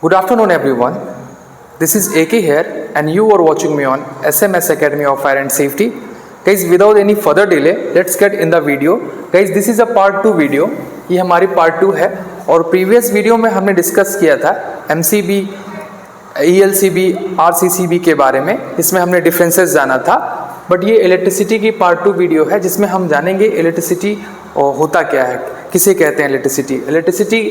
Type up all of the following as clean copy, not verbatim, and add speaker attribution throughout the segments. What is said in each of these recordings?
Speaker 1: Good afternoon, everyone. This is AK here, and you are watching me on SMS Academy of Fire and Safety. Guys, without any further delay, let's get in the video. Guys, this is a part 2 video. ये हमारी part 2 है और previous video में हमने discuss किया था MCB, ELCB, RCCB के बारे में. इसमें हमने डिफरेंसेस जाना था. बट ये इलेक्ट्रिसिटी की पार्ट 2 वीडियो है जिसमें हम जानेंगे इलेक्ट्रिसिटी होता क्या है, किसे कहते हैं इलेक्ट्रिसिटी. इलेक्ट्रिसिटी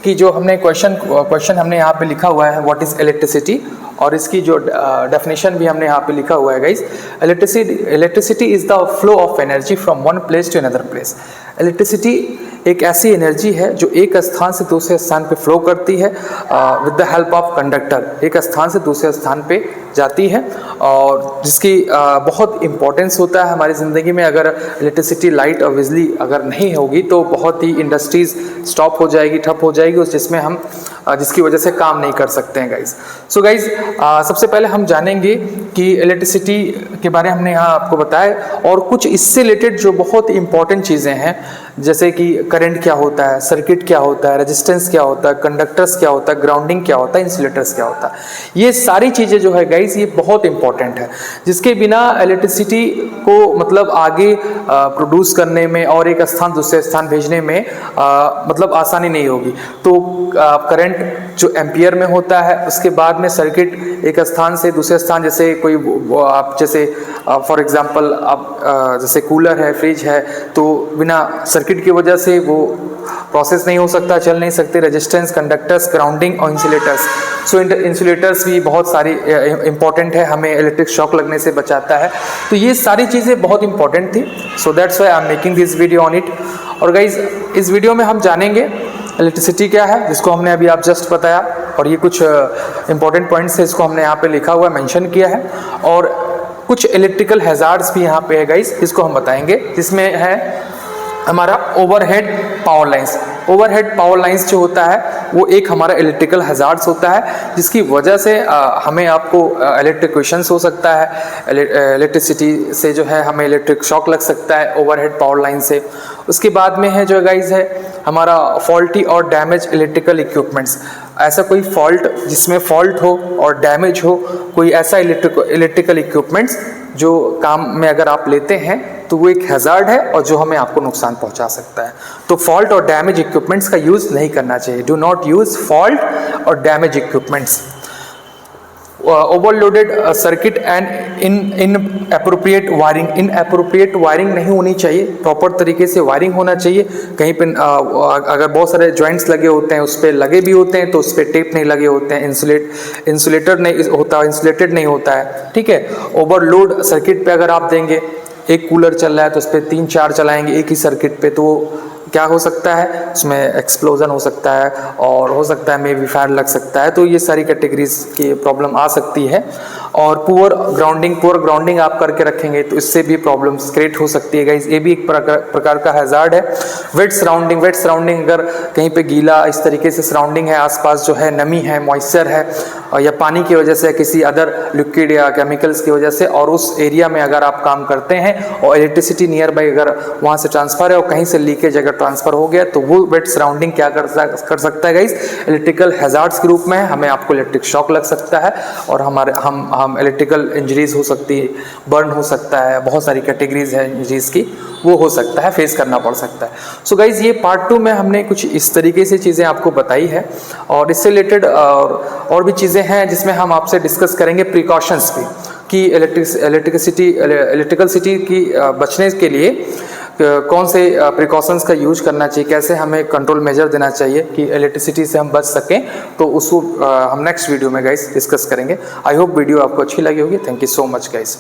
Speaker 1: की जो हमने क्वेश्चन हमने यहाँ पे लिखा हुआ है, व्हाट इज़ इलेक्ट्रिसिटी, और इसकी जो डेफिनेशन भी हमने यहाँ पे लिखा हुआ है. Guys, electricity is the flow of energy from one place to another place. Electricity एक ऐसी एनर्जी है जो एक स्थान से दूसरे स्थान पे फ्लो करती है with the help of conductor. एक स्थान से दूसरे स्थान पे जाती है और जिसकी बहुत इंपॉर्टेंस होता है हमारी ज़िंदगी में. अगर इलेक्ट्रिसिटी, लाइट और बिजली अगर नहीं होगी तो बहुत ही इंडस्ट्रीज़ स्टॉप हो जाएगी, ठप हो जाएगी, जिसमें हम जिसकी वजह से काम नहीं कर सकते हैं. गाइज, सो गाइज, सबसे पहले हम जानेंगे कि इलेक्ट्रिसिटी के बारे में हमने यहाँ आपको बताया और कुछ इससे रिलेटेड जो बहुत इंपॉर्टेंट चीज़ें हैं, जैसे कि करंट क्या होता है, सर्किट क्या होता है, रेजिस्टेंस क्या होता है, कंडक्टर्स क्या होता है, ग्राउंडिंग क्या होता है, इंसुलेटर्स क्या होता है. ये सारी चीज़ें जो है गाइस, ये बहुत इंपॉर्टेंट है, जिसके बिना इलेक्ट्रिसिटी को मतलब आगे प्रोड्यूस करने में और एक स्थान दूसरे स्थान भेजने में मतलब आसानी नहीं होगी. तो करंट जो एम्पियर में होता है, उसके बाद में सर्किट एक स्थान से दूसरे स्थान, जैसे कोई आप जैसे फॉर एग्जांपल आप जैसे कूलर है, फ्रिज है, तो बिना सर्किट की वजह से वो प्रोसेस नहीं हो सकता, चल नहीं सकते. रेजिस्टेंस, कंडक्टर्स, ग्राउंडिंग और इंसुलेटर्स. सो इंसुलेटर्स भी बहुत सारी इंपॉर्टेंट है, हमें इलेक्ट्रिक शॉक लगने से बचाता है. तो ये सारी चीज़ें बहुत इंपॉर्टेंट थी. So that's why I am making this video on it. और गाइज, इस वीडियो में हम जानेंगे इलेक्ट्रिसिटी क्या है, जिसको हमने अभी आप जस्ट बताया, और ये कुछ इंपॉर्टेंट पॉइंट्स है, इसको हमने यहाँ पे लिखा हुआ मेंशन किया है. और कुछ इलेक्ट्रिकल हैजार्ड्स भी यहाँ पे है गाइस, इसको हम बताएंगे, जिसमें है हमारा overhead power lines. Overhead power lines जो होता है वो एक हमारा इलेक्ट्रिकल हैजार्ड्स होता है, जिसकी वजह से हमें आपको इलेक्ट्रिक्यूशंस हो सकता है. इलेक्ट्रिसिटी से जो है हमें इलेक्ट्रिक शॉक लग सकता है ओवरहेड पावर लाइन से. उसके बाद में है जो गाइस है हमारा फॉल्टी और डैमेज इलेक्ट्रिकल इक्विपमेंट्स. ऐसा कोई फॉल्ट जिसमें फॉल्ट हो और डैमेज हो, कोई ऐसा इलेक्ट्रिकल इक्विपमेंट्स जो काम में अगर आप लेते हैं तो वो एक हैजार्ड है और जो हमें आपको नुकसान पहुंचा सकता है. तो फॉल्ट और डैमेज इक्विपमेंट्स का यूज़ नहीं करना चाहिए. डू नॉट यूज़ फॉल्ट और damage equipments. Overloaded circuit and in appropriate wiring. In appropriate wiring नहीं होनी चाहिए, प्रॉपर तरीके से वायरिंग होना चाहिए. कहीं पे अगर बहुत सारे जॉइंट्स लगे होते हैं, उस पर लगे भी होते हैं तो उस पर टेप नहीं लगे होते हैं, इंसुलेटर नहीं होता, इंसुलेटेड नहीं होता है. ठीक है. ओवरलोड सर्किट पे अगर आप देंगे, एक कूलर चल रहा है तो उस पर 3-4 चलाएंगे एक ही सर्किट पे, तो क्या हो सकता है, उसमें एक्सप्लोजन हो सकता है और हो सकता है मे बी फायर लग सकता है. तो ये सारी कैटेगरीज की प्रॉब्लम आ सकती है. और पुअर ग्राउंडिंग आप करके रखेंगे तो इससे भी प्रॉब्लम्स क्रिएट हो सकती है. गाइस, ये भी एक प्रकार का हैजार्ड है. वेट सराउंडिंग अगर कहीं पे गीला इस तरीके से सराउंडिंग है, आसपास जो है नमी है, मॉइस्चर है, या पानी की वजह से, किसी अदर लिक्विड या केमिकल्स की वजह से, और उस एरिया में अगर आप काम करते हैं और इलेक्ट्रिसिटी नियर बाई अगर वहाँ से ट्रांसफर है और कहीं से लीकेज अगर ट्रांसफर हो गया, तो वो वेट सराउंडिंग क्या कर सकता है गाइस, इलेक्ट्रिकल हैजार्ड्स के रूप में हमें आपको इलेक्ट्रिक शॉक लग सकता है और हम इलेक्ट्रिकल इंजरीज हो सकती है, बर्न हो सकता है, बहुत सारी कैटेगरीज है इंजरीज की, वो हो सकता है, फेस करना पड़ सकता है. सो गाइज, ये पार्ट 2 में हमने कुछ इस तरीके से चीज़ें आपको बताई है और इससे रिलेटेड और भी चीज़ें हैं जिसमें हम आपसे डिस्कस करेंगे प्रिकॉशंस भी, कि इलेक्ट्रिकल सिटी की बचने के लिए कौन से प्रिकॉशंस का यूज करना चाहिए, कैसे हमें कंट्रोल मेजर देना चाहिए कि इलेक्ट्रिसिटी से हम बच सकें. तो उसको हम नेक्स्ट वीडियो में गाइस डिस्कस करेंगे. आई होप वीडियो आपको अच्छी लगी होगी. Thank you so much guys.